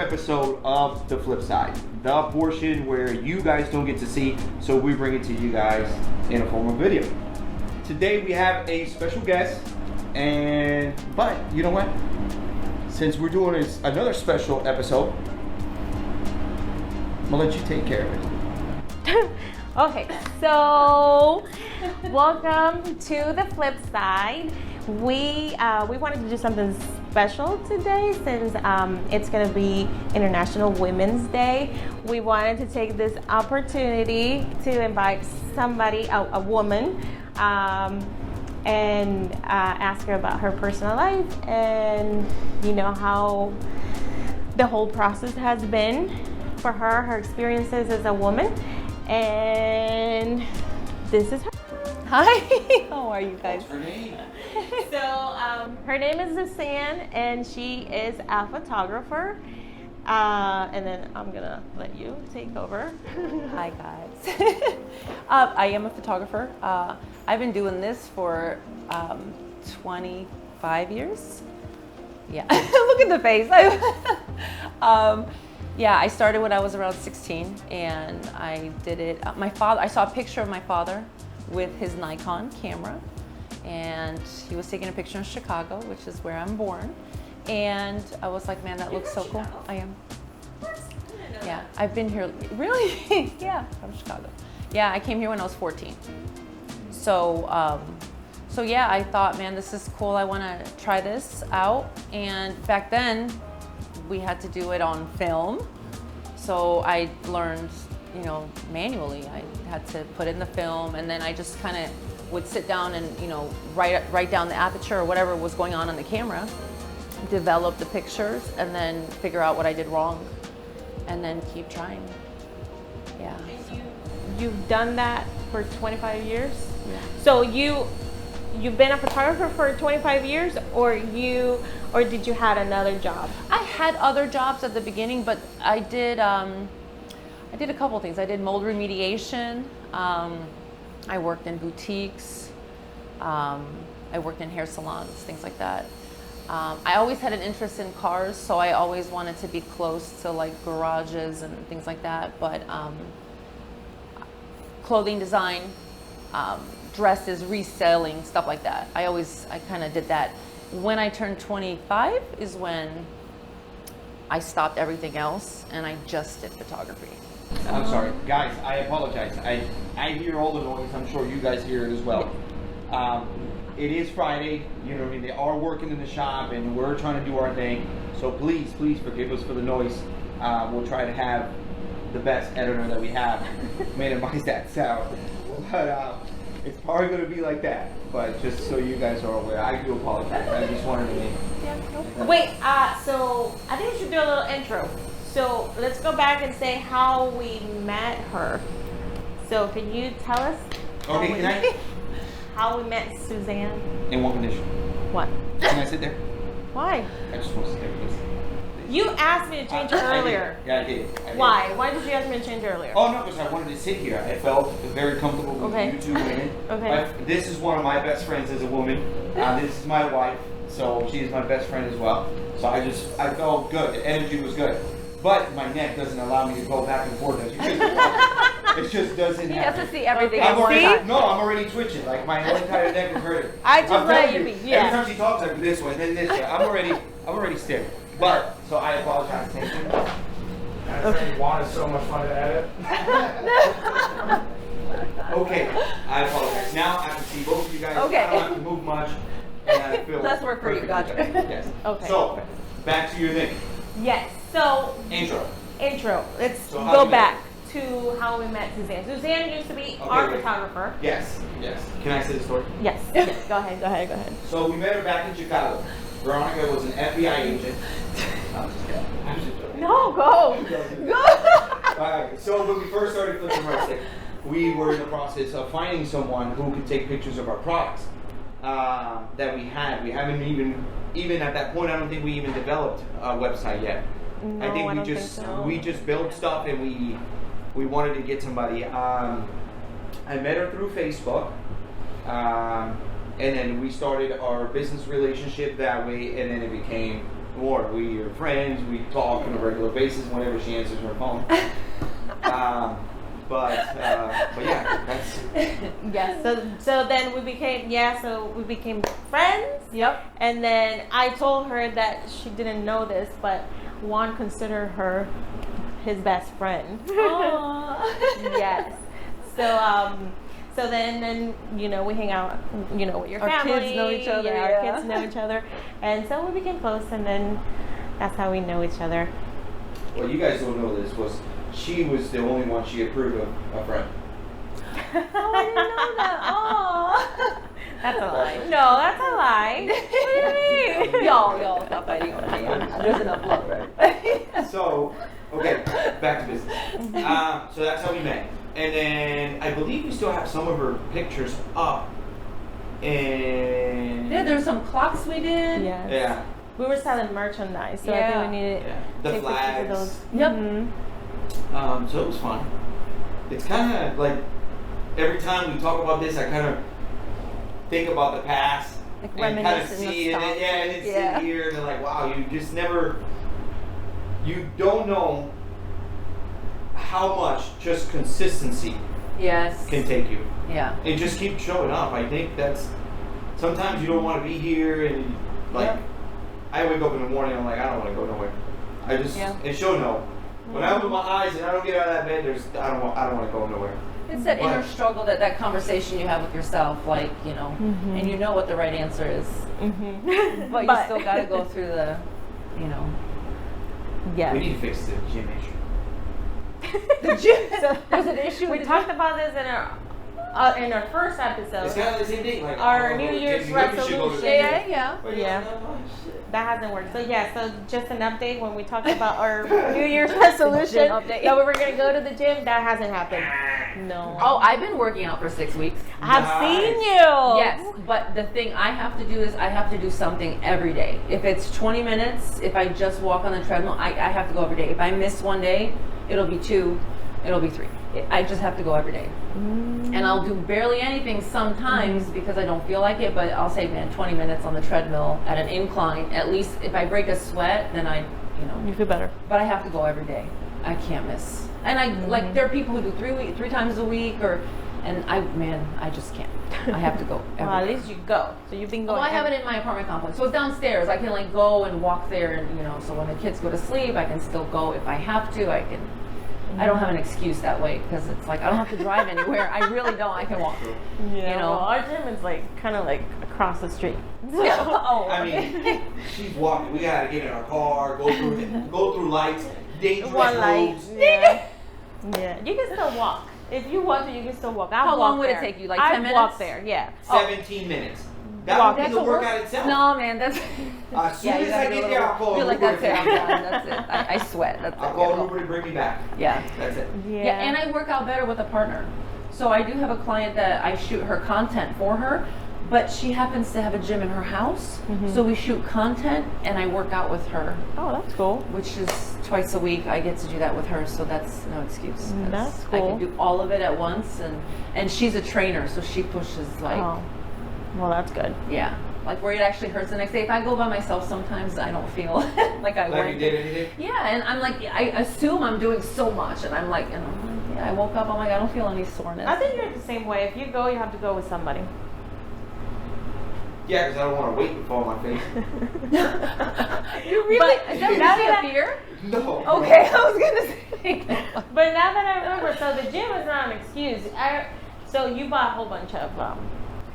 episode of The Flip Side, the portion where you guys don't get to see, so we bring it to you guys in a form of video. Today we have a special guest, but you know what? Since we're doing another special episode, I'm gonna let you take care of it. Okay, so welcome to The Flip Side. We wanted to do something special today since it's going to be International Women's Day. We wanted to take this opportunity to invite somebody, a woman, and ask her about her personal life and how the whole process has been for her, her experiences as a woman. And this is her. Hi, how are you guys? What's her name? So her name is Suzanne, and she is a photographer. And then I'm gonna let you take over. Hi guys. I am a photographer. I've been doing this for 25 years. Yeah, look at the face. Yeah, I started when I was around 16, and I did it. I saw a picture of my father with his Nikon camera, and he was taking a picture in Chicago, which is where I'm born. And I was like, man, that looks so cool. I am. Yeah, I've been here, really? Yeah, from Chicago. Yeah, I came here when I was 14. So yeah, I thought, man, this is cool. I want to try this out. And back then, we had to do it on film. So I learned, manually. I had to put in the film, and then I just kind of would sit down and, write down the aperture or whatever was going on the camera, develop the pictures, and then figure out what I did wrong, and then keep trying. Yeah. So. You've done that for 25 years? Yeah. So you've been a photographer for 25 years, or did you had another job? I had other jobs at the beginning, but I did a couple things. I did mold remediation. I worked in boutiques. I worked in hair salons, things like that. I always had an interest in cars, so I always wanted to be close to like garages and things like that. But clothing design, dresses, reselling, stuff like that. I kind of did that. When I turned 25 is when I stopped everything else and I just did photography. I'm sorry, guys, I apologize. I hear all the noise. I'm sure you guys hear it as well. It is Friday, they are working in the shop and we're trying to do our thing. So please forgive us for the noise. We'll try to have the best editor that we have minimize that sound. But it's probably going to be like that. But just so you guys are aware, I do apologize. I just wanted to make... Wait, so I think we should do a little intro. So let's go back and say how we met her. So can you tell us how we met Suzanne? In one condition. What? Can I sit there? Why? I just want to sit there. You asked me to change it earlier. Yeah, I did. Why? Why did you ask me to change it earlier? Oh, no, because I wanted to sit here. I felt very comfortable with you two women. Okay. This is one of my best friends as a woman. This is my wife, so she is my best friend as well. So I felt good. The energy was good. But my neck doesn't allow me to go back and forth as you can. It just doesn't happen. He has to see everything. I'm already twitching. Like my whole entire neck is hurting. I just let you be. Yeah. Every time she talks, I do this way, then this way. I'm already stiff. But so I apologize. Thank you. That saying Juan is so much fun to edit. Okay, I apologize. Now I can see both of you guys. Okay. I don't have to move much. And I feel Less work for you, gotcha. Yes. Okay. So back to your thing. Yes. So Intro. Let's So how go we back to how we met Suzanne. Suzanne used to be our photographer. Yes. Can I say the story? Yes. Go ahead. So we met her back in Chicago. Veronica was an FBI agent. I'm just kidding. No, go. Alright, so when we first started Flippin Rustic, we were in the process of finding someone who could take pictures of our products that we had. We haven't even at that point, I don't think we even developed a website yet. No, I think we just built stuff and we wanted to get somebody. I met her through Facebook. And then we started our business relationship that way, and then it became more. We are friends. We talk on a regular basis whenever she answers her phone. But yeah, that's. Yes. So then we became friends. Yep. And then I told her that she didn't know this, but Juan considered her his best friend. Yes. So then you know, we hang out, you know, with your Our family. kids know each other, Yeah, yeah. our kids know each other, and so we became close, and then that's how we know each other. Well, you guys don't know this. She was the only one she approved of a friend. Oh, I didn't know that. Oh. That's a lie. No, that's a lie. What do you mean? Y'all, stop fighting over me. There's enough love, right? So, okay, back to business. So that's how we met. And then I believe we still have some of her pictures up. And Yeah, there's some clocks we did. Yes. yeah. We were selling merchandise, so I Yeah. think we needed Yeah. to The take pictures flags. of those. Yep. Mhm. So it was fun. It's kind of like every time we talk about this, I kind of think about the past Like and kind of reminiscent, see it. And, nostalgia. yeah, and it's Yeah. here and like, wow, you just never, you don't know how much just consistency Yes. can take you. Yeah. And just keep showing up. I think that's, sometimes you don't want to be here and like, Yeah. I wake up in the morning, I'm like, I don't want to go nowhere. I just, Yeah. and she'll know. When I open my eyes and I don't get out of that bed, I don't want to go nowhere. It's that inner But- struggle, that conversation you have with yourself, like, you know, and you know what the right answer is, Mhm. but you still got to go through the, you know. Yes. We need to fix the gym issue. The gym. So There's an issue we with the talked gym? about this in our first episode. It's kind of the same thing. Like Our oh, New maybe Year's we should go to the resolution. gym. Yeah. But you're Yeah. like, oh, shit. That hasn't worked. So yeah, so just an update when we talked about our New Year's resolution Gym update. that we were gonna go to the gym. That hasn't happened. No. Oh, I've been working out for 6 weeks. I've Nice. seen you. Yes, but the thing I have to do is I have to do something every day. If it's 20 minutes, if I just walk on the treadmill, I have to go every day. If I miss one day, it'll be 2, it'll be 3. I just have to go every day. And I'll do barely anything sometimes because I don't feel like it, but I'll say, man, 20 minutes on the treadmill at an incline. At least if I break a sweat, then I, you know. You feel better. But I have to go every day. I can't miss. And I like there are people who do 3 times a week, and I just can't. I have to go every Well, at day. least you go. So you've been going. Well, I have it in my apartment complex, so it's downstairs. I can like go and walk there, and you know, so when the kids go to sleep, I can still go if I have to. I can. I don't have an excuse that way because it's like I don't have to drive anywhere. I really don't. I can walk. Yeah. You know. Well, our gym is like kind of like across the street. Oh, I mean, she's walking. We gotta get in our car, go through lights, dangerous One light. roads. Yeah. Yeah. You can still walk. If you want to, you can still walk. I'll How long walk would it there. take you, like I'd 10 minutes? walk there. Yeah. 17 minutes. That Walk. would be that's the a work- workout itself. No, man, that's. As soon you as gotta I do a get little- there, I'll call You're an like, Uber that's to it. come I'm down. done. That's it. I sweat. That's I'll it. call Yeah. an Uber to bring me back. Yeah. That's it. Yeah, and I work out better with a partner. So I do have a client that I shoot her content for her, but she happens to have a gym in her house. So we shoot content and I work out with her, Oh, that's cool. which is twice a week. I get to do that with her, so that's no excuse. 'cause That's I cool. can do all of it at once, and she's a trainer, so she pushes like, Oh. Well, that's good. yeah, like where it actually hurts the next day. If I go by myself, sometimes I don't feel like I Like went. you did anything? Yeah, and I'm like, I assume I'm doing so much, and I'm like, yeah, I woke up, I'm like, I don't feel any soreness. I think you're the same way. If you go, you have to go with somebody. Yeah, because I don't want to wait and fall on my face. You really? But Is that now really that a fear? No. Okay, I was gonna say. But now that I remember, so the gym is not an excuse. So you bought a whole bunch of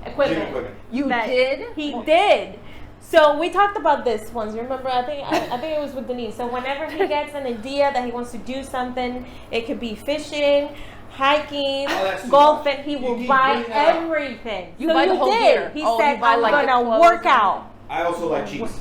equipment. Gym equipment. You that did? He did. So we talked about this once. Remember? I think it was with Denise. So whenever he gets an idea that he wants to do something, it could be fishing, hiking, Oh, that's too golfing. much. He You will keep buy bringing that up. everything. You so buy the you whole did. gear. He Oh, said, you buy, "I'm like, the gonna clothes work and- out." I also like cheese.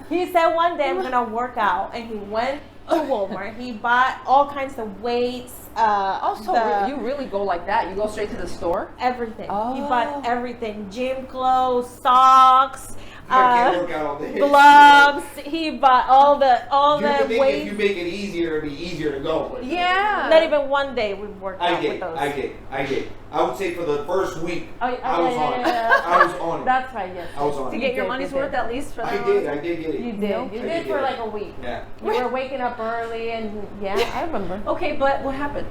He said one day I'm gonna work out, and he went to Walmart. He bought all kinds of weights. Also, the- you really go like that? You go straight to the store? everything. He Oh. bought everything: gym clothes, socks, I can't work out all day. gloves. He bought all the If you weights. make it easier, it'd be easier to go. But Yeah. Not even one day we've worked out with those. I did. I would say for the first week, Oh, I was on it. I was on it. That's right, yes. I was on To it. get your did, money's you worth did. at least for I that. did get it. You did. You I did did for get like it. a week. Yeah. You were waking up early and I remember. Okay, but what happened?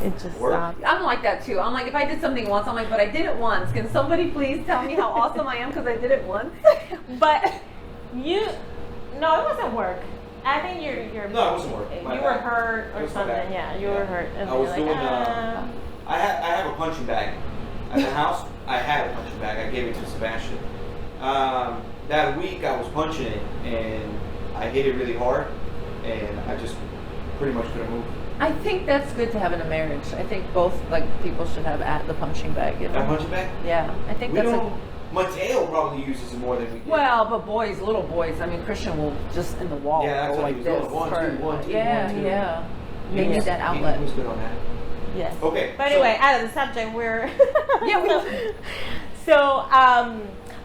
It just Work. stopped. I'm like that too. I'm like, if I did something once, I'm like, but I did it once. Can somebody please tell me how awesome I am because I did it once? But no, it wasn't work. I think you're No, it wasn't work. My You were bad. hurt It or was my something. bad. Yeah, you were hurt. And I was you're doing. like, I have a punching bag at the house. I had a punching bag. I gave it to Sebastian. That week I was punching it and I hit it really hard, and I just pretty much couldn't move. I think that's good to have in a marriage. I think both like people should have at the punching bag. You know? That punching bag? Yeah, I think We that's don't. Mateo probably uses it more than we do. well, but boys, little boys. I mean, Christian will just in the wall Yeah, that's go what he like was this. doing. One, for- two, one, two, yeah, one, two. yeah. He They was- need that outlet. He was good on that. yes. Okay. But so- anyway, out of the subject, we're Yeah, so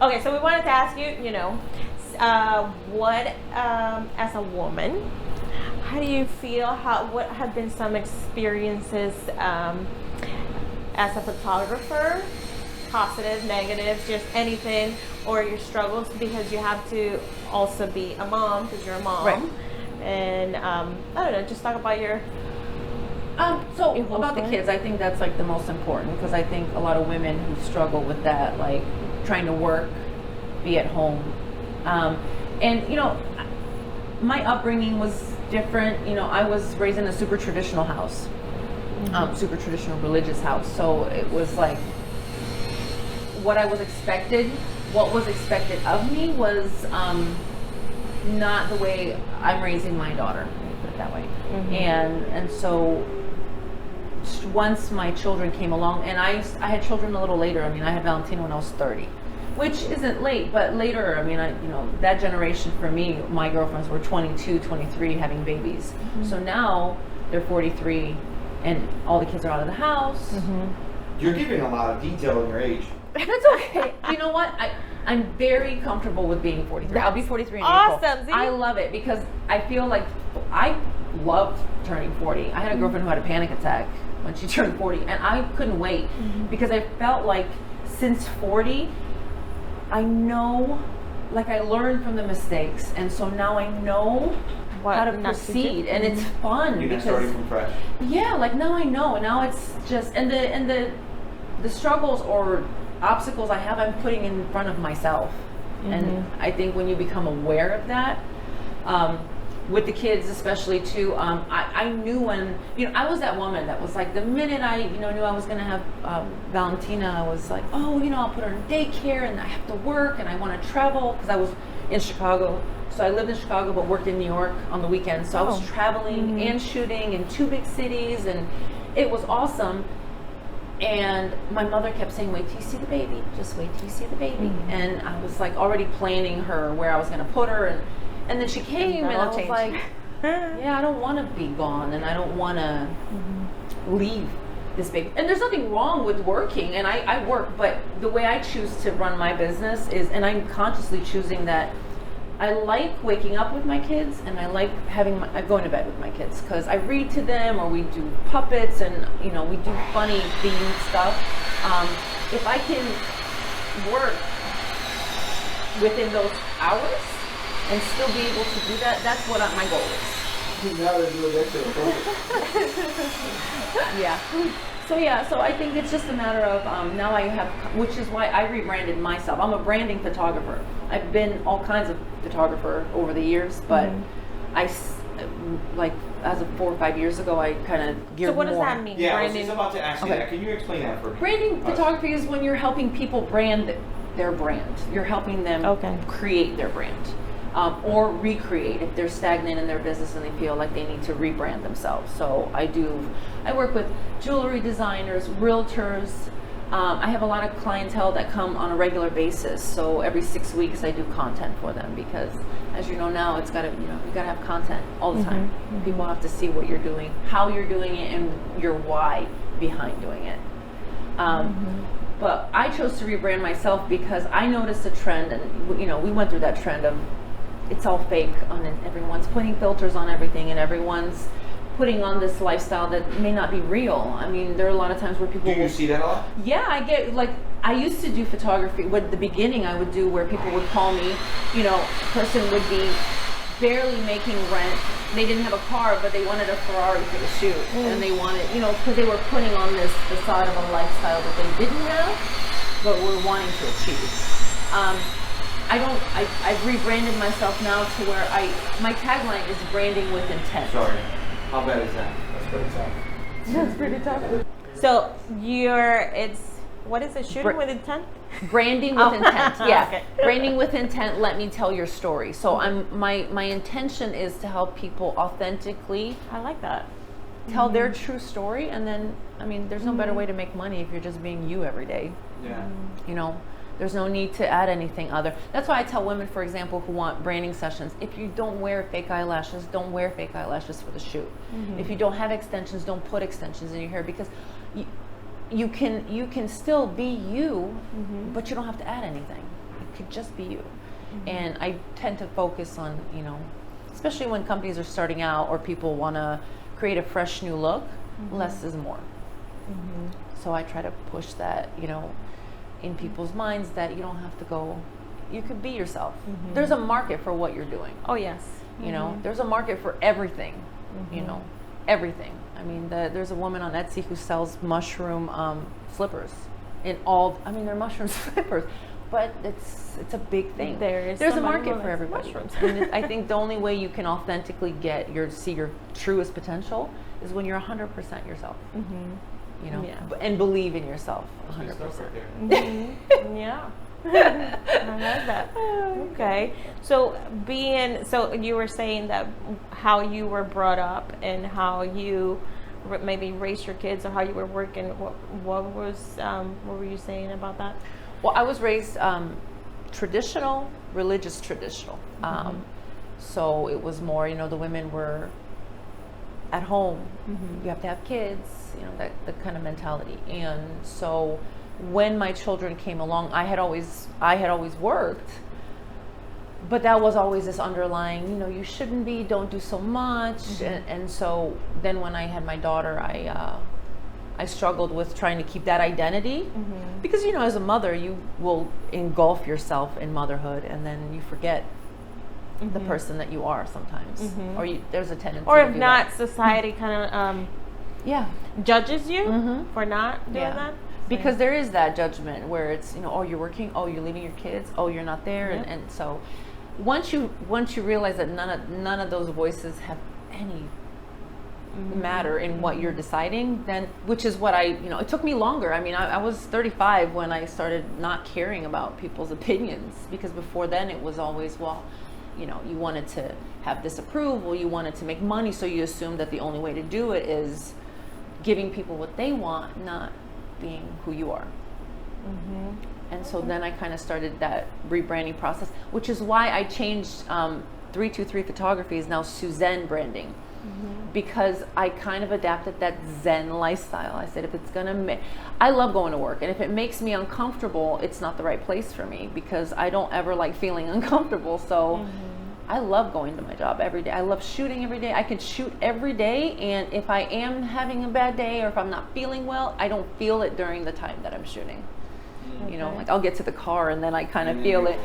okay. So we wanted to ask you, what as a woman, how do you feel? What have been some experiences as a photographer? Positive, negatives, just anything, or your struggles because you have to also be a mom because you're a mom. Right. And I don't know, just talk about your. So Your whole about the story? kids, I think that's like the most important because I think a lot of women who struggle with that, like trying to work, be at home, and my upbringing was different. I was raised in a super traditional house, super traditional religious house. So it was like what was expected of me was not the way I'm raising my daughter. Let me put it that way. And so once my children came along, and I had children a little later. I mean, I had Valentina when I was 30, which isn't late, but later. I mean, that generation for me, my girlfriends were 22, 23, having babies. So now they're 43, and all the kids are out of the house. You're giving a lot of detail in your age. That's okay. You know what? I'm very comfortable with being 43. I'll be 43 in April. Awesome. See? I love it because I feel like I love turning 40. I had a girlfriend who had a panic attack when she turned 40, and I couldn't wait because I felt like since 40, I know, like I learned from the mistakes, and so now I know how to not to do. proceed, and it's fun You're because starting from fresh. yeah, like now I know. Now it's just and the struggles or obstacles I have, I'm putting in front of myself, and I think when you become aware of that, with the kids especially too, I knew when I was that woman that was like the minute I knew I was gonna have Valentina, I was like, oh, I'll put her in daycare and I have to work and I want to travel because I was in Chicago. So I lived in Chicago but worked in New York on the weekends. So I was traveling and shooting in 2 big cities, and it was awesome. And my mother kept saying, wait till you see the baby, just wait till you see the baby. And I was like already planning her where I was going to put her, and then she came and I was like, yeah, I don't want to be gone and I don't want to leave this baby. And there's nothing wrong with working, and I work, but the way I choose to run my business is, and I'm consciously choosing that, I like waking up with my kids, and I like going to bed with my kids because I read to them, or we do puppets, and we do funny themed stuff. If I can work within those hours and still be able to do that, that's what my goal is. Now they're doing that shit. Yeah. So I think it's just a matter of now I have, which is why I rebranded myself. I'm a branding photographer. I've been all kinds of photographer over the years, but like as of 4 or 5 years ago, I kind of geared So what does more. that mean? Yeah, I was Branding? just about to ask you Okay. that. Can you explain that for me? Branding photography is when you're helping people brand their brand. You're helping them create their brand. Or recreate if they're stagnant in their business and they feel like they need to rebrand themselves. So I work with jewelry designers, realtors. I have a lot of clientele that come on a regular basis. So every 6 weeks I do content for them because, as you know now, you gotta have content all the time. People have to see what you're doing, how you're doing it, and your why behind doing it. But I chose to rebrand myself because I noticed a trend, and you know, we went through that trend of it's all fake, everyone's putting filters on everything, and everyone's putting on this lifestyle that may not be real. I mean, there are a lot of times where people Do you see that a lot? Yeah, I get, like, I used to do photography. With the beginning, I would do where people would call me, you know, person would be barely making rent. They didn't have a car, but they wanted a Ferrari for the shoot. And they wanted, you know, because they were putting on this facade of a lifestyle that they didn't have, but were wanting to achieve. I've rebranded myself now to where my tagline is branding with intent. Sorry. How bad is that? That's pretty tough. That's pretty tough. So what is it? Shooting with intent? Branding with intent. Yeah. Okay. Branding with intent, let me tell your story. So my intention is to help people authentically I like that. tell their true story, and then, I mean, there's no better way to make money if you're just being you every day. Yeah. You know, there's no need to add anything other. That's why I tell women, for example, who want branding sessions, if you don't wear fake eyelashes, don't wear fake eyelashes for the shoot. If you don't have extensions, don't put extensions in your hair, because you can still be you, but you don't have to add anything. It could just be you. And I tend to focus on, you know, especially when companies are starting out or people want to create a fresh new look, less is more. So I try to push that, you know, in people's minds, that you don't have to go, you could be yourself. There's a market for what you're doing. Oh yes. You know, there's a market for everything, you know, everything. I mean, there's a woman on Etsy who sells mushroom slippers in all, I mean, they're mushroom slippers, but it's a big thing. There's a market for everybody. And I think the only way you can authentically see your truest potential is when you're 100% yourself. You know, and believe in yourself 100%. Yeah. I love that. Okay. So you were saying that how you were brought up and how you maybe raised your kids, or how you were working. What were you saying about that? Well, I was raised traditional, religious traditional. So it was more, you know, the women were at home. You have to have kids, you know, that kind of mentality. And so when my children came along, I had always worked, but that was always this underlying, you know, you shouldn't be, don't do so much. And so then when I had my daughter, I struggled with trying to keep that identity, because, you know, as a mother, you will engulf yourself in motherhood, and then you forget the person that you are sometimes, or there's a tendency. Or to if do not, that. society kind of judges you for not doing that. Because there is that judgment where it's, you know, oh, you're working, oh, you're leaving your kids, oh, you're not there, and so once you realize that none of those voices have any matter in what you're deciding, then, which is what it took me longer. I mean, I was 35 when I started not caring about people's opinions, because before then it was always, well, you know, you wanted to have this approval, you wanted to make money, so you assumed that the only way to do it is giving people what they want, not being who you are. And so then I kind of started that rebranding process, which is why I changed 323 Photography is now Suzanne branding, because I kind of adapted that Zen lifestyle. I said, if it's gonna I love going to work, and if it makes me uncomfortable, it's not the right place for me, because I don't ever like feeling uncomfortable. So I love going to my job every day. I love shooting every day. I can shoot every day, and if I am having a bad day or if I'm not feeling well, I don't feel it during the time that I'm shooting. You know, like I'll get to the car and then I kind of feel it,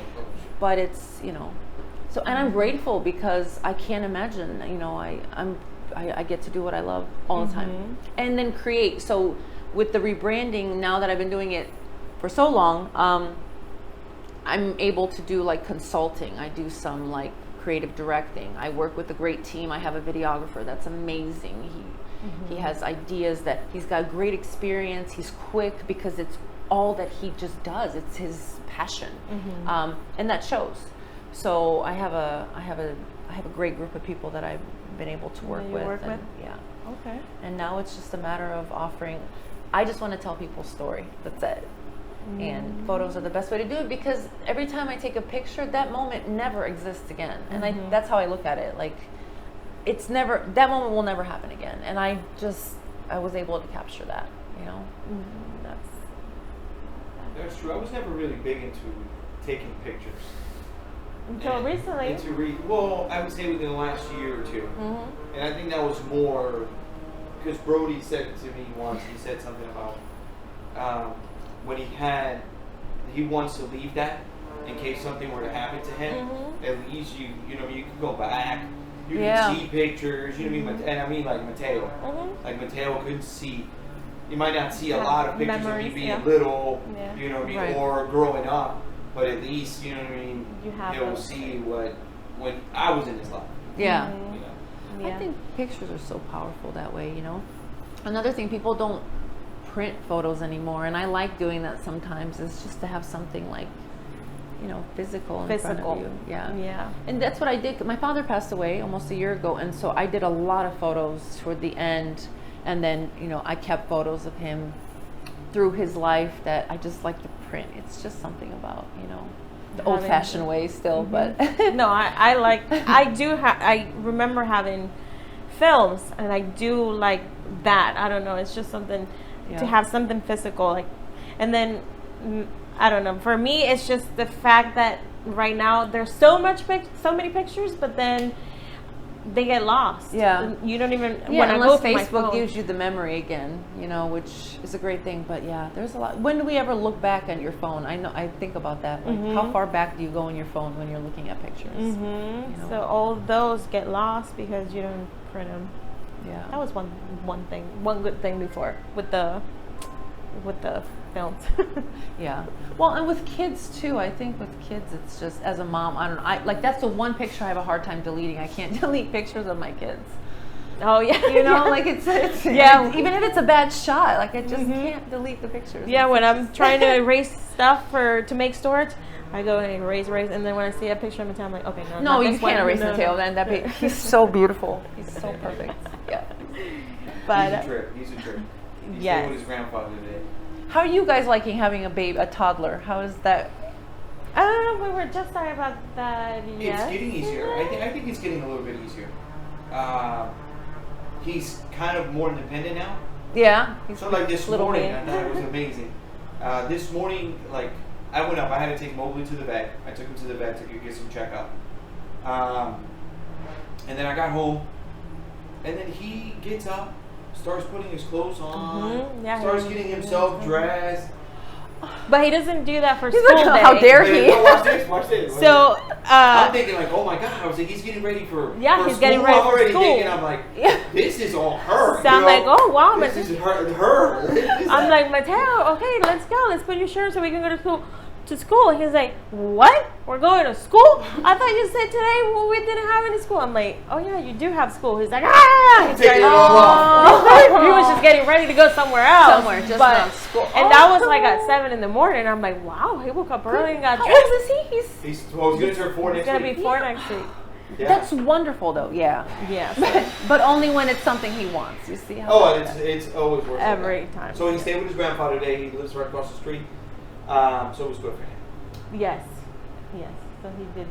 but it's, you know, so, and I'm grateful, because I can't imagine, you know, I get to do what I love all the time, and then create. So with the rebranding, now that I've been doing it for so long, I'm able to do like consulting. I do some like creative directing. I work with a great team. I have a videographer that's amazing. He has ideas, that he's got great experience. He's quick, because it's all that he just does. It's his passion, and that shows. So I have a great group of people that I've been able to work with. Yeah. Okay. And now it's just a matter of offering. I just want to tell people's story. That's it. And photos are the best way to do it, because every time I take a picture, that moment never exists again. And that's how I look at it. Like, it's never, that moment will never happen again. And I was able to capture that, you know. That's true. I was never really big into taking pictures. Until recently. Well, I would say within the last year or two. Mm-hmm. And I think that was more because Brody said it to me once. He said something about when he wants to leave that in case something were to happen to him. Mm-hmm. At least you can go back. You Yeah. can see pictures. You know what I mean? And I mean like Mateo. Mm-hmm. Like Mateo couldn't see. You might not see a lot of pictures Memories, of me being yeah. little. Yeah. You know what I mean? Right. Or growing up. But at least you know what I mean. You have He'll those. see when I was in his life. Yeah. Mhm. You know. Yeah. I think pictures are so powerful that way, you know. Another thing, people don't print photos anymore, and I like doing that sometimes. Is just to have something like, you know, physical in front of you. Yeah. Yeah. And that's what I did. My father passed away almost a year ago, and so I did a lot of photos toward the end, and then you know I kept photos of him through his life that I just like to print. It's just something about, you know, the Having- old-fashioned way still, but No, I remember having films, and I do like that. I don't know. It's just something Yeah. to have something physical, like, and then I don't know. For me, it's just the fact that right now there's so many pictures, but then they get lost. Yeah. You don't even yeah, when I go unless through my Facebook phone. gives you the memory again, you know, which is a great thing. But yeah, there's a lot. When do we ever look back at your phone? I think about that. Like, how far back do you go in your phone when you're looking at pictures? You know? So all those get lost because you don't print them. Yeah. That was one good thing before with the films. Yeah. Well, and with kids too. I think with kids, it's just as a mom, I don't know. Like that's the one picture I have a hard time deleting. I can't delete pictures of my kids. Oh yeah, You know, like it's Yeah. even if it's a bad shot, like I just can't delete the pictures. yeah. When I'm trying to erase stuff to make storage, I go and erase, and then when I see a picture of Mateo, I'm like, okay, no. No, not you this can't one. erase No, Mateo. no. Then he's so beautiful. He's so perfect. Yeah. But He's a trip. He's yes. staying with his grandfather today. How are you guys liking having a toddler? How is that? we were just talking about that. Yes. It's getting easier. I think it's getting a little bit easier. He's kind of more independent now. Yeah. So like this Little morning, man. I thought it was amazing. This morning, like I went up. I had to take Mobley to the vet. I took him to the vet to get some checkup. And then I got home, and then he gets up, starts putting his clothes on, Yeah, starts he- getting himself dressed. But he doesn't do that for He's school like, day. how dare And he? then, watch this. So I'm thinking like, oh my god! I was like, he's getting ready for Yeah, for he's getting school. ready I'm for already school. thinking, I'm like, this is all her. So I'm you know? like, oh wow, this but is her. This I'm is- like, Mateo, okay, let's go. Let's put your shirt so we can go to school. He's like, what? We're going to school? I thought you said today we didn't have any school. I'm like, oh yeah, you do have school. He's like, ah! He's Take like, it all off. he was just getting ready to go somewhere else. Somewhere, just not school. And that was like at 7 in the morning. I'm like, wow, he woke up early and got How dressed. old is he? He's gonna turn 4 He's next gonna week. be 4 next week. Yeah. That's wonderful, though. Yeah. Yeah. But only when it's something he wants. You see how? Oh, that- it's always worth it. Every time. So he stayed with his grandfather today. He lives right across the street. So it was good for him. Yes. So he did.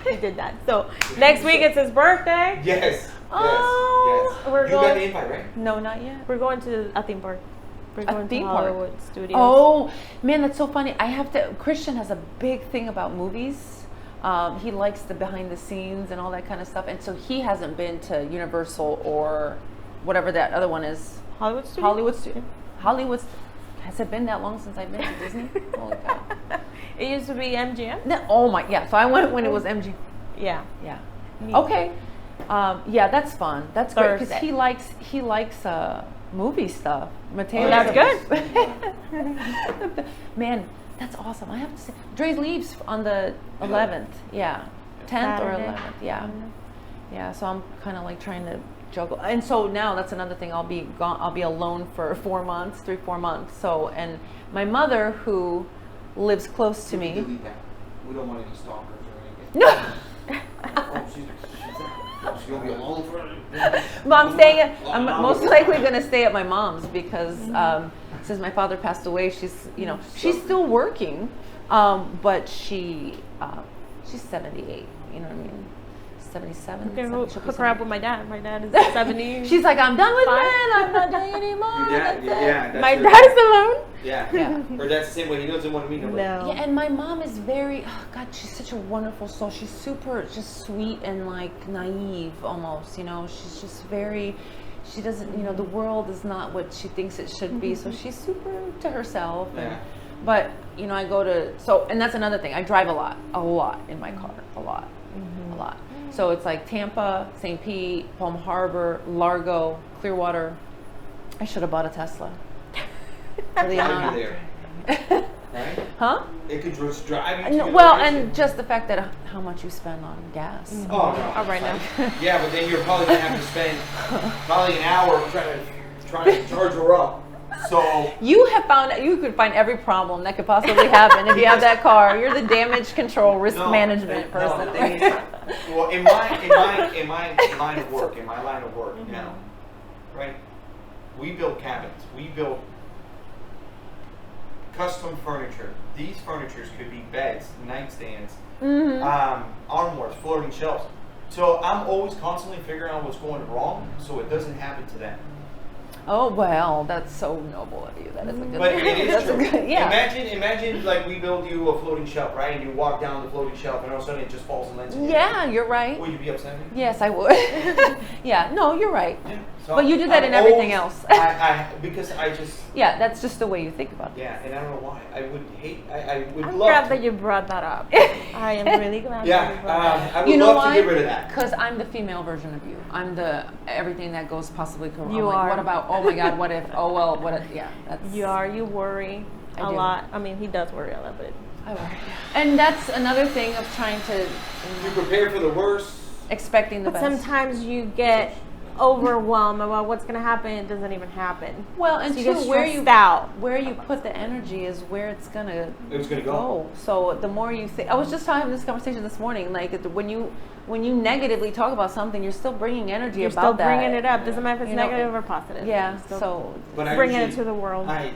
He did that. So next week it's his birthday. Yes. Oh, yes. we're You got going- the invite, right? No, not yet. We're going to a theme park. We're going theme to park? Hollywood Studios. Oh man, that's so funny. Christian has a big thing about movies. He likes the behind the scenes and all that kind of stuff, and so he hasn't been to Universal or whatever that other one is. Hollywood. Has it been that long since I've been to Disney? Holy cow. It used to be MGM. No, oh my, yeah. So I went when it was MG. Yeah. Yeah. Me. Okay. Yeah, that's fun. That's great because Thursday. he likes movie stuff. Mateo. Oh, that's good. Man, that's awesome. I have to say, Dre leaves on the 11th. Yeah, 10th or Saturday. 11th. Yeah. Yeah. So I'm kind of like trying to juggle, and so now that's another thing. I'll be gone. I'll be alone for 4 months, 3-4 months. So, and my mother, who lives close to me. Delete that. We don't want any stalkers or anything. No. Oh, she's gonna be alone for. I'm most likely going to stay at my mom's because since my father passed away, she's still working, but she's 78. You know what I mean? 77. You can 70, she'll be hook her up 70. with my dad. My dad is 70. She's like, I'm done with Fine. men. I'm not doing anymore. Your dad, That's it. yeah, that's my your- dad is alone. Yeah. Yeah. Or that's the same way he doesn't want to meet nobody. No. Yeah, and my mom is very, oh God, she's such a wonderful soul. She's super just sweet and like naive almost, you know. She's just very, she doesn't, you know, the world is not what she thinks it should be. So she's super to herself. And, Yeah. but, you know, I go to, and that's another thing. I drive a lot in my car, a lot. So it's like Tampa, St. Pete, Palm Harbor, Largo, Clearwater. I should have bought a Tesla. For the Drive amount you of- there. Right? Huh? It could just drive you to your Well, location. and just the fact that how much you spend on gas. Oh, no. Oh, right now. Yeah, but then you're probably going to have to spend probably an hour trying to charge her up. So You could find every problem that could possibly happen if you have that car. You're the damage control risk management person. No, the thing is, well, in my line of work, now, right? We build cabins. We build custom furniture. These furnitures could be beds, nightstands, armoires, floating shelves. So I'm always constantly figuring out what's going wrong, so it doesn't happen to them. Oh well, that's so noble of you. That is a good. But it is that's true. A good, yeah. Imagine like we build you a floating shelf, right? And you walk down the floating shelf, and all of a sudden it just falls and lands. in your Yeah, hand. you're right. Would you be upset? Yes, I would. Yeah, no, you're right. Yeah. So But you do that I'm in everything always- else. Because I just Yeah, that's just the way you think about it. and I don't know why. I would I'm love glad to. that you brought that up. I am really glad that you Yeah, brought that up. I would You know love why? to get rid of that. Because I'm the female version of you. I'm the everything that goes possibly wrong. You I'm like, are. What about? Oh my God! What if? Oh well. What? If, yeah. That's. You worry I a do. lot. I mean, he does worry a lot, but I worry. And that's another thing of trying to You prepare for the worst. expecting the but best. sometimes you get overwhelmed about what's gonna happen. It doesn't even happen. Well, and So you two, get where you stressed out. where you put the energy is where it's gonna It was gonna go. So the more you think, I was just having this conversation this morning. Like when you negatively talk about something, you're still bringing energy You're about still that. bringing it up. Doesn't matter if it's You know, negative or positive. Yeah. You're still So But I bringing it usually- to the world. I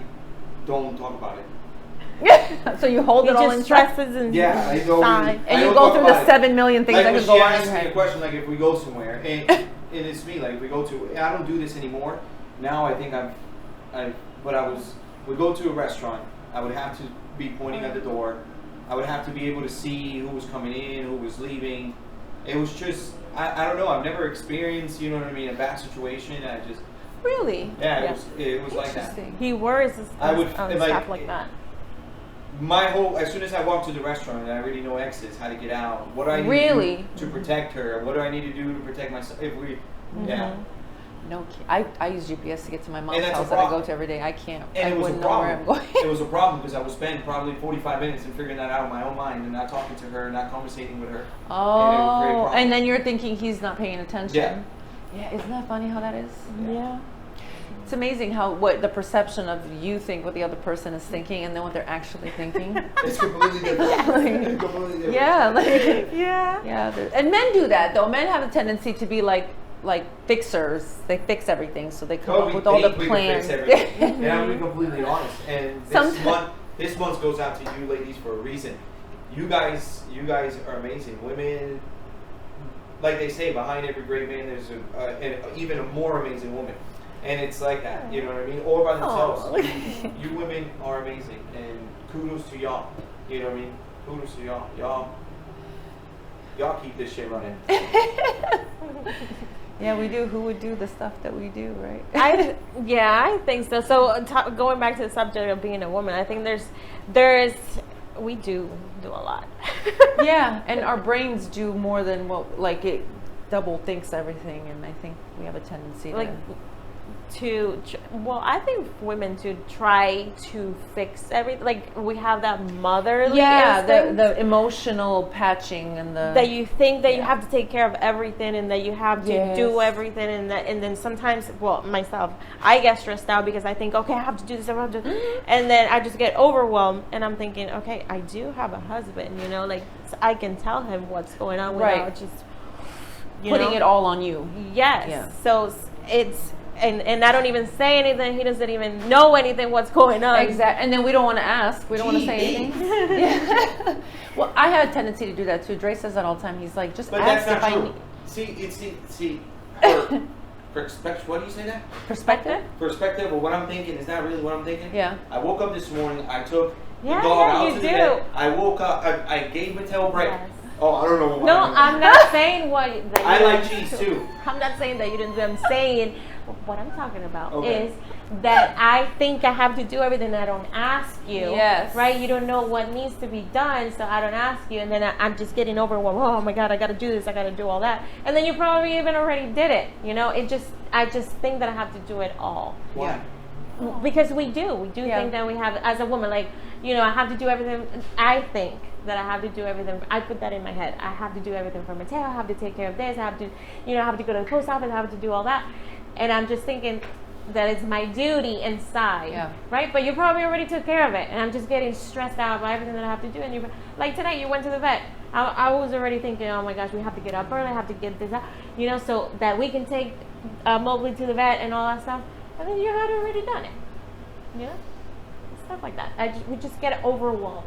don't talk about it. so you hold He it all just inside. stresses and Yeah, I don't. inside. And I you don't go talk through about the it. 7 million things Like that when could she go on in asked your me a head. question, like if we go somewhere, and it's me, like if we go to, I don't do this anymore. Now I think we go to a restaurant, I would have to be pointing at the door. I would have to be able to see who was coming in, who was leaving. It was just, I don't know, I've never experienced, you know what I mean, a bad situation. I just, Really? yeah, it was like that. Interesting. He worries I would, on like, stuff like that. as soon as I walk to the restaurant, I already know exits, how to get out, what do I need Really? to do to protect her, what do I need to do to protect myself, if we, yeah. No, I use GPS to get to my mom's And that's a house that I go problem. to every day. I can't. And I it was a wouldn't know where I'm problem. going. It was a problem because I would spend probably 45 minutes in figuring that out in my own mind and not talking to her, not conversating with her. Oh, problem. and then you're thinking he's not paying attention. Yeah. Yeah, isn't that funny how that is? Yeah. It's amazing how what the perception of you think what the other person is thinking and then what they're actually thinking. It's completely different. It's completely different. Yeah, like Yeah. yeah. And men do that though. Men have a tendency to be like fixers. They fix everything, so they come up with all the We can plans. fix everything. And I'm being completely honest. And Sometimes- this month goes out to you ladies for a reason. You guys are amazing. Women, like they say, behind every great man, there's an even a more amazing woman. And it's like that, you know what I mean? All by themselves. Aw. You women are amazing, and kudos to y'all. You know what I mean? Kudos to y'all. Y'all keep this shit running. Yeah, we do. Who would do the stuff that we do, right? I think so. So going back to the subject of being a woman, I think we do a lot. Yeah, and our brains do more than what it double thinks everything, and I think we have a tendency I think women to try to fix everything. Like we have that motherly instinct the emotional patching and the that you think that you Yeah. have to take care of everything and that you have to Yes. do everything and then sometimes myself I get stressed out because I think okay I have to do this and then I just get overwhelmed and I'm thinking okay I do have a husband like so I can tell him what's going on without Right. just putting it all on you. Yes. Yeah. So it's and I don't even say anything. He doesn't even know anything what's going on. Exactly. And then we don't want to ask. We don't want to say anything. Yeah. Well, I have a tendency to do that too. Dre says that all the time. He's like, just But ask that's if not I true. need. See, her, What do you say that? Perspective? Perspective, or what I'm thinking is not really what I'm thinking. Yeah. I woke up this morning. I took the Yeah, dog yeah, out you to the do. vet. I woke up. I gave Mattel break. Yes. Oh, I don't know why. No, I'm not saying that I you like didn't cheese do. too. I'm not saying that you didn't do. I'm saying what I'm talking about Okay. is that I think I have to do everything. I don't ask you. Yes. Right? You don't know what needs to be done, so I don't ask you, and then I'm just getting overwhelmed. Oh my God, I got to do this. I got to do all that, and then you probably even already did it. You know, I just think that I have to do it all. Why? Because we do Yeah. think that we have, as a woman, like, you know, I have to do everything. I think that I have to do everything. I put that in my head. I have to do everything for Mateo. I have to take care of this. I have to, you know, I have to go to the post office. I have to do all that. And I'm just thinking that it's my duty inside, Yeah. right? But you probably already took care of it. And I'm just getting stressed out by everything that I have to do. And you, like tonight, you went to the vet. I was already thinking, oh my gosh, we have to get up early. I have to get this out, you know, so that we can take Mobley to the vet and all that stuff. And then you had already done it. You know? Stuff like that. We just get overwhelmed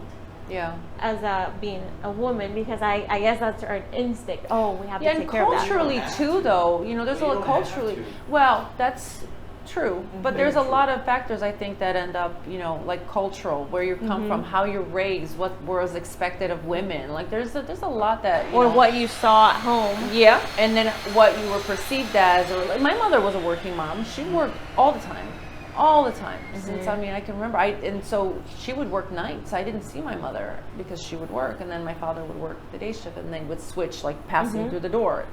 Yeah. as being a woman, because I guess that's our instinct. Oh, we have to Yeah, take and care of that. culturally too, though, you know, there's a You lot don't have culturally. to. Well, that's true, but there's a True. lot of factors I think that end up, you know, like cultural, where you come from, how you're raised, what was expected of women. Like there's a lot that. You Or know, what you saw at home. Yeah, and then what you were perceived as, or like, my mother was a working mom. She worked all the time. Since I mean I can remember, and so she would work nights. I didn't see my mother because she would work, and then my father would work the day shift, and they would switch, like passing through the door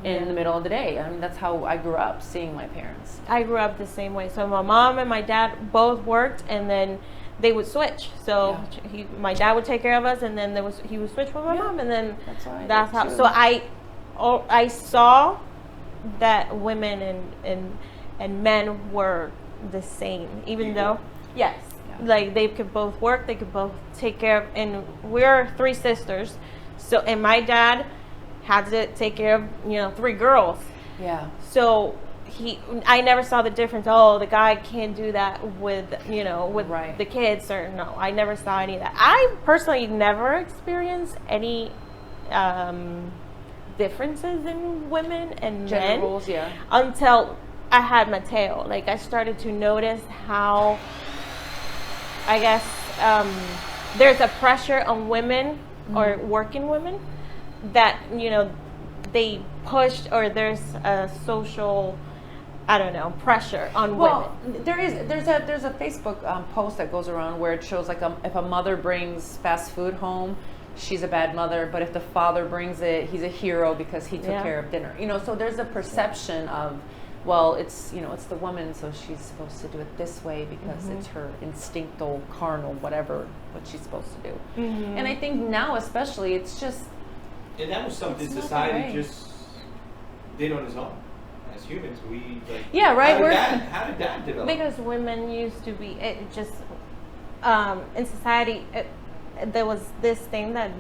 in the middle of the day. I mean, that's how I grew up, seeing my parents. I grew up the same way. So my mom and my dad both worked, and then they would switch. So my dad would take care of us, and then he would switch with my mom, and then That's how. too. So I saw that women and men were the same, even though yes, like they could both work, they could both take care of, and we're 3 sisters. So and my dad had to take care of, you know, 3 girls. Yeah. So I never saw the difference. Oh, the guy can't do that with, you know, with Right. the kids, or no, I never saw any of that. I personally never experienced any differences in women and Gender men roles, yeah. until I had Mateo. Like I started to notice how, I guess, there's a pressure on women or working women that, you know, they pushed, or there's a social, I don't know, pressure on Well, women. there's a Facebook post that goes around where it shows like if a mother brings fast food home, she's a bad mother, but if the father brings it, he's a hero because he took care of dinner. You know, so there's a perception of, well, it's, you know, it's the woman, so she's supposed to do it this way because it's her instinctual, carnal, whatever, what she's supposed to do. And I think now, especially, it's just. And that was something It's not society right. just did on its own. As humans, we like. Yeah, right, How did that develop? Because women used to be, it just, in society, there was this thing that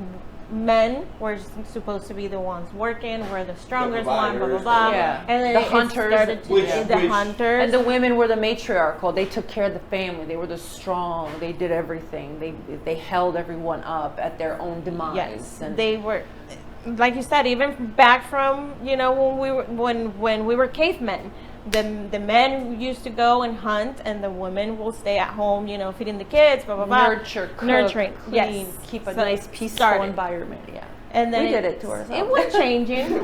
men were supposed to be the ones working, were the strongest one, blah, blah, providers, blah. Yeah. And then The it hunters, started to which- the which- hunters. And the women were the matriarchal. They took care of the family. They were the strong. They did everything. They held everyone up at their own demise. Yes, And they were, like you said, even back from, you know, when we were cavemen, the men used to go and hunt, and the women will stay at home, you know, feeding the kids, blah blah blah. nurture, cook, nurturing, clean, yes. keep a So nice it peaceful started. environment. Yeah. And then We did it to ourselves. It was changing.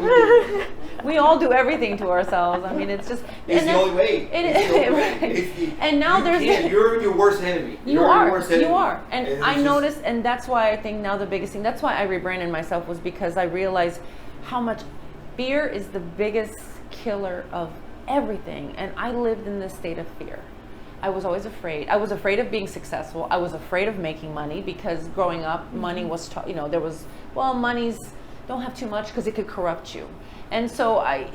We all do everything to ourselves. I mean, it's just. It's and the then- only way. It It's is. the only way. Right. It's the- And now there's. You're your worst enemy. You You're your are. worst enemy. You are. And it's I just- noticed, and that's why I think now the biggest thing, that's why I rebranded myself, was because I realized how much fear is the biggest killer of everything. And I lived in this state of fear. I was always afraid. I was afraid of being successful. I was afraid of making money, because growing up, money was, you know, there was, well, money's, don't have too much because it could corrupt you. And so I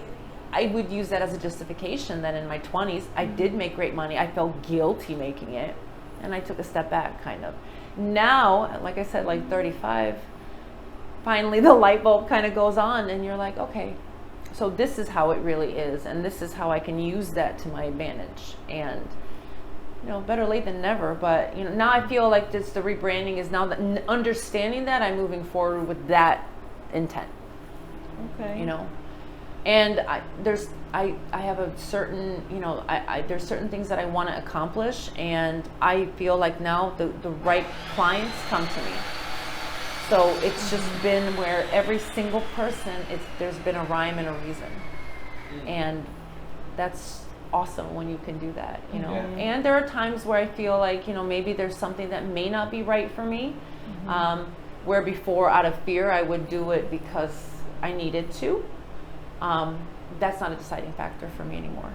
would use that as a justification that in my 20s, I did make great money. I felt guilty making it. And I took a step back, kind of. Now, like I said, like 35, finally the light bulb kind of goes on, and you're like, okay, so this is how it really is, and this is how I can use that to my advantage. And you know, better late than never. But you know, now I feel like this, the rebranding is now that understanding that I'm moving forward with that intent. Okay. You know, And I have a certain, there's certain things that I want to accomplish, and I feel like now the right clients come to me. So it's just been where every single person, there's been a rhyme and a reason. And that's awesome when you can do that, Yeah. And there are times where I feel like, maybe there's something that may not be right for me, where before out of fear I would do it because I needed to. That's not a deciding factor for me anymore,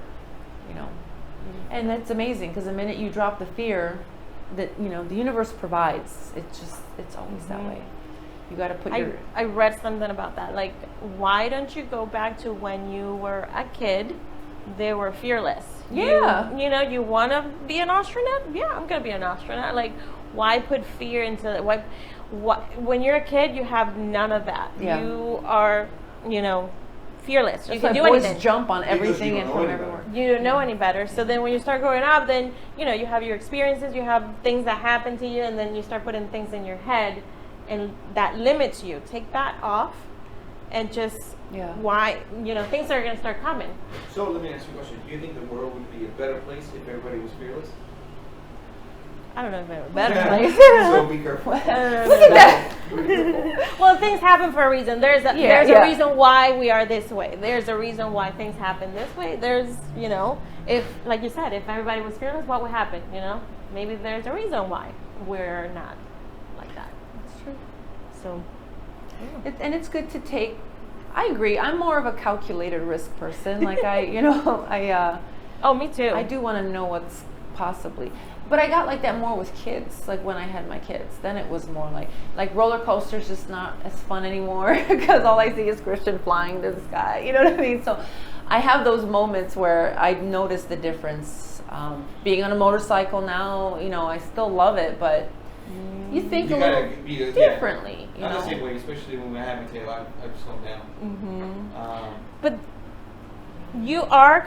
And that's amazing because the minute you drop the fear, that the universe provides. It's always that way. You got to put I read something about that. Like, why don't you go back to when you were a kid? They were fearless. Yeah. You want to be an astronaut? Yeah, I'm gonna be an astronaut. Like, why put fear into it? Why? When you're a kid, you have none of that. Yeah. You are, fearless. You can do boys anything. jump on Because everything you and don't know from any everywhere. You don't know any better. So then when you start growing up, then, you have your experiences, you have things that happen to you, and then you start putting things in your head, and that limits you. Take that off, and just why, things are going to start coming. So let me ask you a question. Do you think the world would be a better place if everybody was fearless? I don't know if it's a better place. So be careful. Look at that. Well, things happen for a reason. There's a reason why we are this way. There's a reason why things happen this way. There's, if, like you said, if everybody was fearless, what would happen? Maybe there's a reason why we're not like that. That's true. So, And it's good to take. I agree. I'm more of a calculated risk person. Like oh, me too. I do want to know what's possibly. But I got like that more with kids. Like when I had my kids, then it was more like roller coasters just not as fun anymore because all I see is Christian flying to the sky. You know what I mean? So I have those moments where I notice the difference. Being on a motorcycle now, I still love it, but you think a little differently. I'm the same way, especially when we're having tail. I just come down. But you are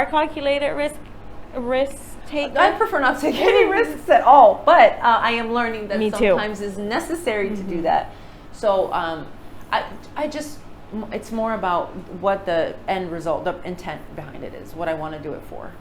calculated risk taker. I prefer not to take any risks at all, but I am learning that Me too. sometimes is necessary to do that. So I just, it's more about what the end result, the intent behind it is, what I want to do it for.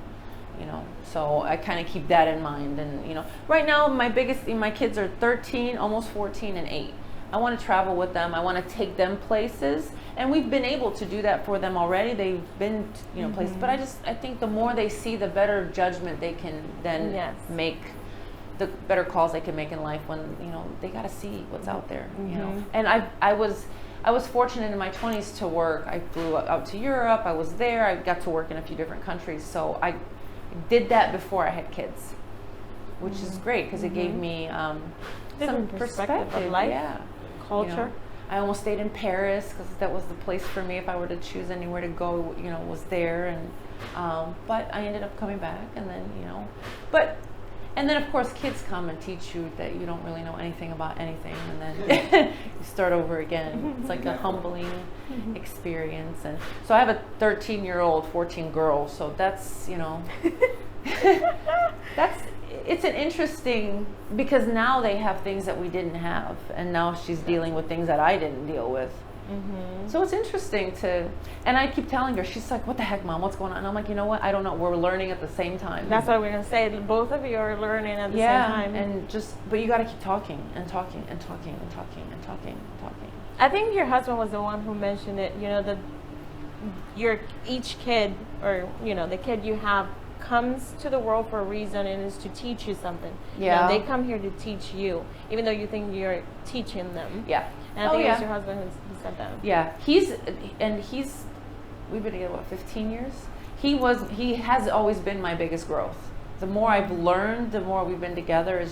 So I kind of keep that in mind. And right now my kids are 13, almost 14, and 8. I want to travel with them. I want to take them places, and we've been able to do that for them already. They've been places, but I think the more they see, the better judgment they can then make, the better calls they can make in life when they got to see what's out there. And I was fortunate in my 20s to work. I flew out to Europe. I was there. I got to work in a few different countries. So I did that before I had kids, which is great because it gave me some perspective of life, culture. I almost stayed in Paris because that was the place for me. If I were to choose anywhere to go, was there. And but I ended up coming back, and then and then of course kids come and teach you that you don't really know anything about anything, and then you start over again. It's like a humbling experience. And so I have a 13-year-old, 14 girl, so that's it's an interesting, because now they have things that we didn't have, and now she's dealing with things that I didn't deal with. So it's interesting and I keep telling her, she's like, what the heck, Mom, what's going on? And I'm like, you know what, I don't know, we're learning at the same time. That's what we're going to say, both of you are learning at the same time. And but you got to keep talking and talking and talking and talking and talking and talking. I think your husband was the one who mentioned it, each kid, or the kid you have, comes to the world for a reason, and is to teach you something. They come here to teach you, even though you think you're teaching them. And I think it was your husband who said that. We've been together 15 years. He has always been my biggest growth. The more I've learned, the more we've been together.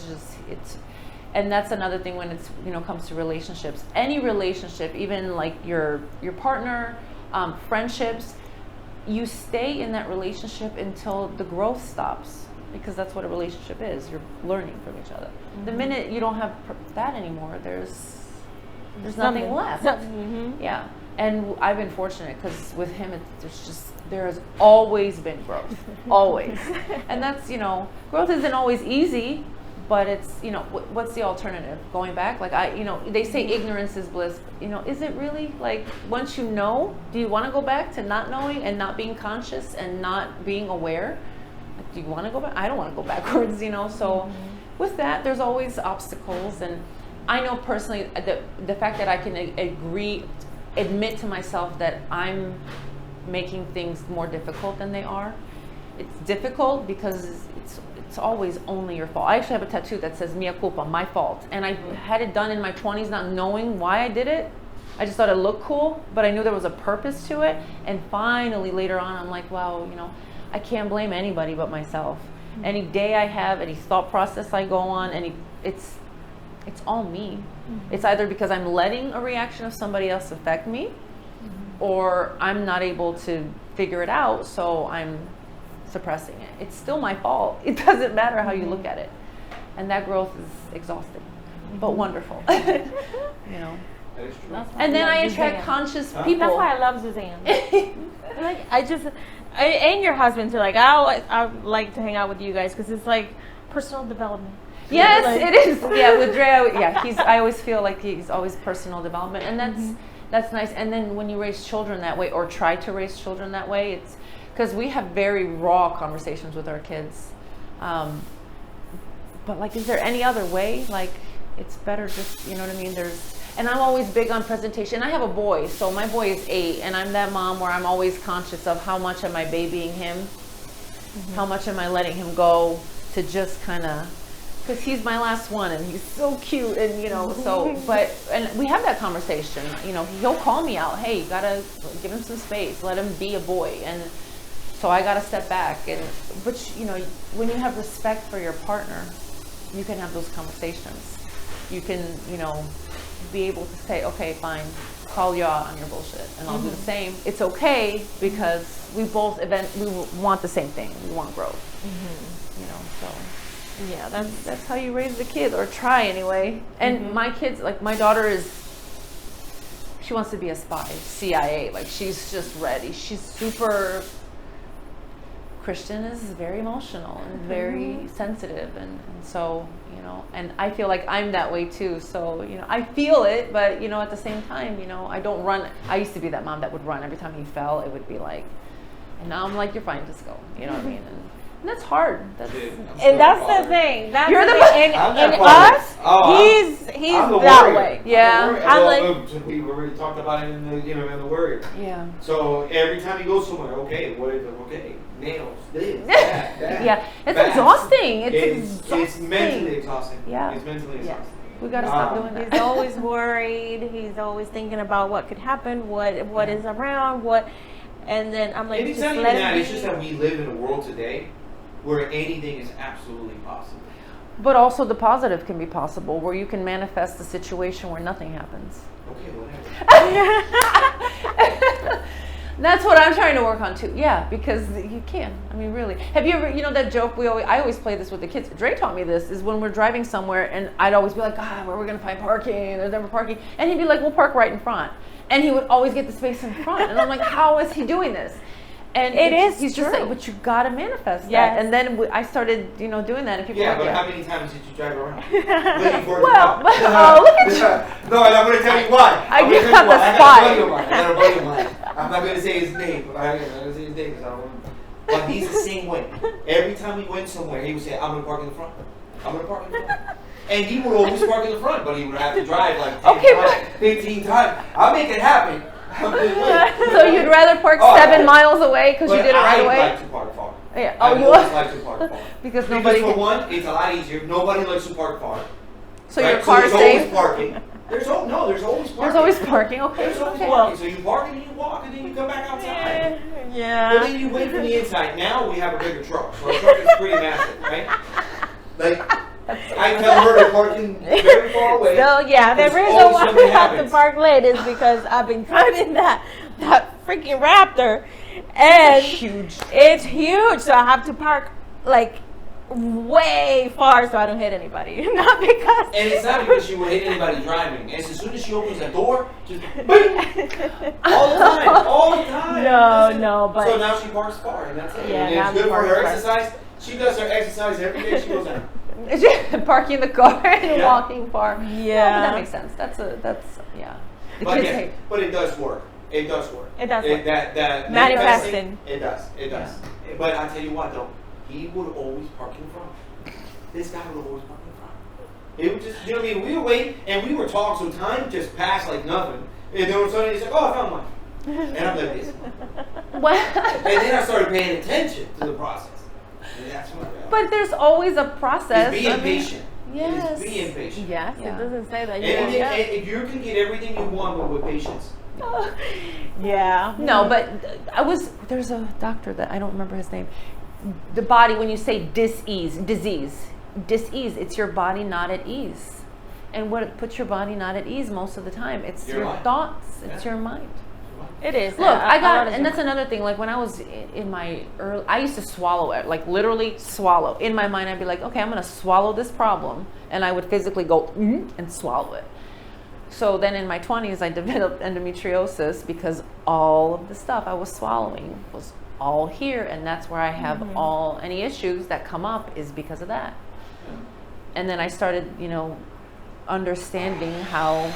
And that's another thing when it's comes to relationships. Any relationship, even like your partner, friendships, you stay in that relationship until the growth stops, because that's what a relationship is. You're learning from each other. The minute you don't have that anymore, there's nothing left. And I've been fortunate because with him, there has always been growth, always. And that's growth isn't always easy, but it's, you know, what's the alternative? Going back? Like, you know, they say ignorance is bliss. You know, is it really? Like, once you know, do you want to go back to not knowing and not being conscious and not being aware? Like, do you want to go back? I don't want to go backwards, you know? So with that, there's always obstacles. And I know personally that the fact that I can admit to myself that I'm making things more difficult than they are. It's difficult because it's always only your fault. I actually have a tattoo that says mea culpa, my fault. And I had it done in my 20s not knowing why I did it. I just thought it looked cool, but I knew there was a purpose to it. And finally later on, I'm like, wow, you know, I can't blame anybody but myself. Any day I have, any thought process I go on, it's all me. It's either because I'm letting a reaction of somebody else affect me, or I'm not able to figure it out, so I'm suppressing it. It's still my fault. It doesn't matter how you look at it. And that growth is exhausting, but wonderful. You know. That is true. And then I attract conscious people. That's why I love Suzanne. Like, and your husband too. Like, I like to hang out with you guys because it's like personal development. Yes, like, it is. Yeah, with Dre, I always feel like he's always personal development, and that's nice. And then when you raise children that way, or try to raise children that way, it's because we have very raw conversations with our kids. But like, is there any other way? Like, it's better just, you know what I mean? And I'm always big on presentation. I have a boy, so my boy is 8, and I'm that mom where I'm always conscious of how much am I babying him, how much am I letting him go to just kind of. Because he's my last one and he's so cute, and you know, and we have that conversation, you know, he'll call me out, hey, you gotta give him some space, let him be a boy, and so I gotta step back. But you know, when you have respect for your partner, you can have those conversations. You can, you know, be able to say, okay, fine, call you out on your bullshit, and I'll do the same. It's okay because we both we want the same thing. We want growth, you know, so. Yeah, that's how you raise the kids, or try anyway. And my kids, like my daughter she wants to be a spy, CIA. Like, she's just ready. She's super. Christian is very emotional and very sensitive, and so, you know, and I feel like I'm that way too. So, you know, I feel it, but you know, at the same time, you know, I don't run. I used to be that mom that would run every time he fell. It would be like, and now I'm like, you're fine, just go. You know what I mean? And that's hard. That's the thing. You're the in us. He's that way. Yeah. I'm like, we've already talked about it in the worry. Yeah. So every time he goes somewhere, nails, this, that. Yeah, it's exhausting. It's mentally exhausting. Yeah. It's mentally exhausting. We gotta stop doing that. He's always worried. He's always thinking about what could happen, what is around, and then I'm like, it's not even that. It's just that we live in a world today where anything is absolutely possible. But also the positive can be possible, where you can manifest a situation where nothing happens. Okay, whatever. That's what I'm trying to work on too. Yeah, because you can. I mean, really. Have you ever, that joke I always play this with the kids. Dre taught me this, is when we're driving somewhere and I'd always be like, where are we going to find parking? There's never parking. And he'd be like, we'll park right in front. And he would always get the space in front. And I'm like, how is he doing this? And he's true. Just like, but you got to manifest yes. that. And then I started, doing that. And people but like, how many times did you drive around? Waiting for look at you. No, and I'm going to tell you why. I get on the spot. I got a buddy of mine. I'm not going to say his name. I'm not going to say his name because I don't want to. But he's the same way. Every time we went somewhere, he would say, I'm going to park in the front. I'm going to park in the front. And he would always park in the front, but he would have to drive like 15 times. I'll make it happen. So you'd rather park 7 miles away because you did it right away? I like to park far. Yeah. I always like to park far. Because for one, it's a lot easier. Nobody likes to park far. So your car's safe? Always parking. There's always parking. There's always parking. Okay. There's always parking. So you park and you walk and then you come back outside. Yeah. But then you wait for the inside. Now we have a bigger truck. So our truck is pretty massive, right? Like, I tell her to park very far away. So yeah, the reason why we have to park late is because I've been driving that freaking Raptor, and it's huge. So I have to park like way far so I don't hit anybody. Not because. And it's not because she would hit anybody driving. It's as soon as she opens that door, just boom, all the time. No, but so now she parks far, and that's it. Yeah, and it's good for her exercise. She does her exercise every day she goes out. Parking the car and Yeah. walking far. Yeah. But that makes sense. That's yeah. The But, kids yeah, hate. but it does work. It does work. It does work. That Manifesting. It does. It does. But I tell you what, though, he would always park in front. This guy would always park in front. It would just, you know what I mean? We would wait and we were talking, so time just passed like nothing. And then suddenly he's like, "Oh, I found one." And I'm like, "This one." What? And then I started paying attention to the process. And that's what. But there's always a process. It's being patient. Yes. It's being patient. Yes, Yeah. it doesn't say that. And, You won't get. if you can get everything you want, but with patience. Yeah. No, but there's a doctor that I don't remember his name. The body, when you say disease, it's your body not at ease. And what puts your body not at ease most of the time? It's Your your mind. thoughts, it's Yeah. your mind. It is. Look, I got, understand. and that's another thing. Like when I was in my early, I used to swallow it, like literally swallow. In my mind, I'd be like, okay, I'm gonna swallow this problem, and I would physically go and swallow it. So then in my 20s, I developed endometriosis because all of the stuff I was swallowing was all here, and that's where I have any issues that come up is because of that. And then I started, understanding how,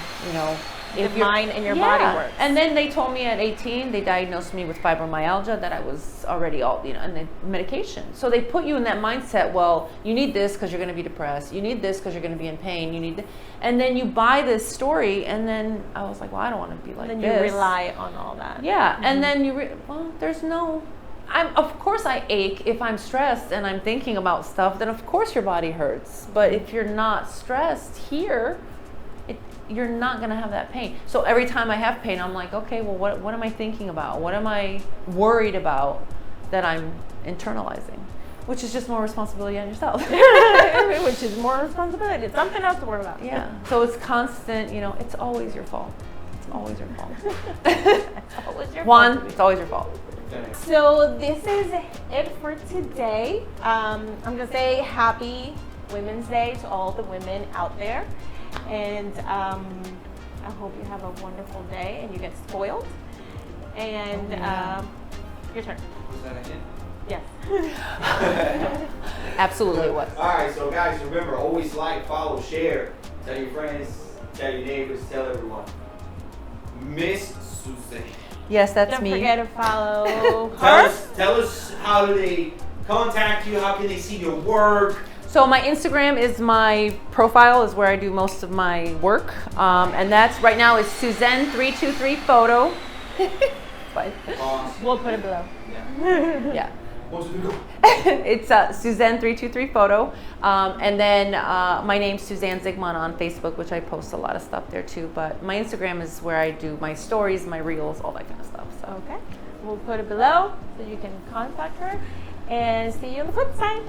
If mind and your body works. And then they told me at 18, they diagnosed me with fibromyalgia, that I was already and the medication. So they put you in that mindset, well, you need this because you're going to be depressed. You need this because you're going to be in pain. You need and then you buy this story, and then I was like, well, I don't want to be like then this. you rely on all that. Yeah, and then there's no, of course I ache if I'm stressed and I'm thinking about stuff, then of course your body hurts. But if you're not stressed here, you're not going to have that pain. So every time I have pain, I'm like, okay, well, what am I thinking about? What am I worried about that I'm internalizing? Which is just more responsibility on yourself. Which is more responsibility. It's something else to worry about. Yeah. So it's constant, it's always your fault. It's always your fault. It's always your Juan, fault. it's always your fault. So this is it for today. I'm gonna say happy Women's Day to all the women out there, and I hope you have a wonderful day and you get spoiled. And your turn. Was that a hint? Yes. Absolutely it was. All right, so guys, remember, always like, follow, share. Tell your friends, tell your neighbors, tell everyone. Miss Suzanne. Yes, that's Don't me. forget to follow her. Tell us how do they contact you? How can they see your work? So my Instagram is my profile, is where I do most of my work, and that's right now is Suzanne323photo. Fine. Awesome. We'll put it below. Yeah. Yeah. What's it do? It's Suzanne323photo, and then my name's Suzanne Zigman on Facebook, which I post a lot of stuff there too. But my Instagram is where I do my stories, my reels, all that kind of stuff. So. Okay. We'll put it below so you can contact her. And see you on the flip side.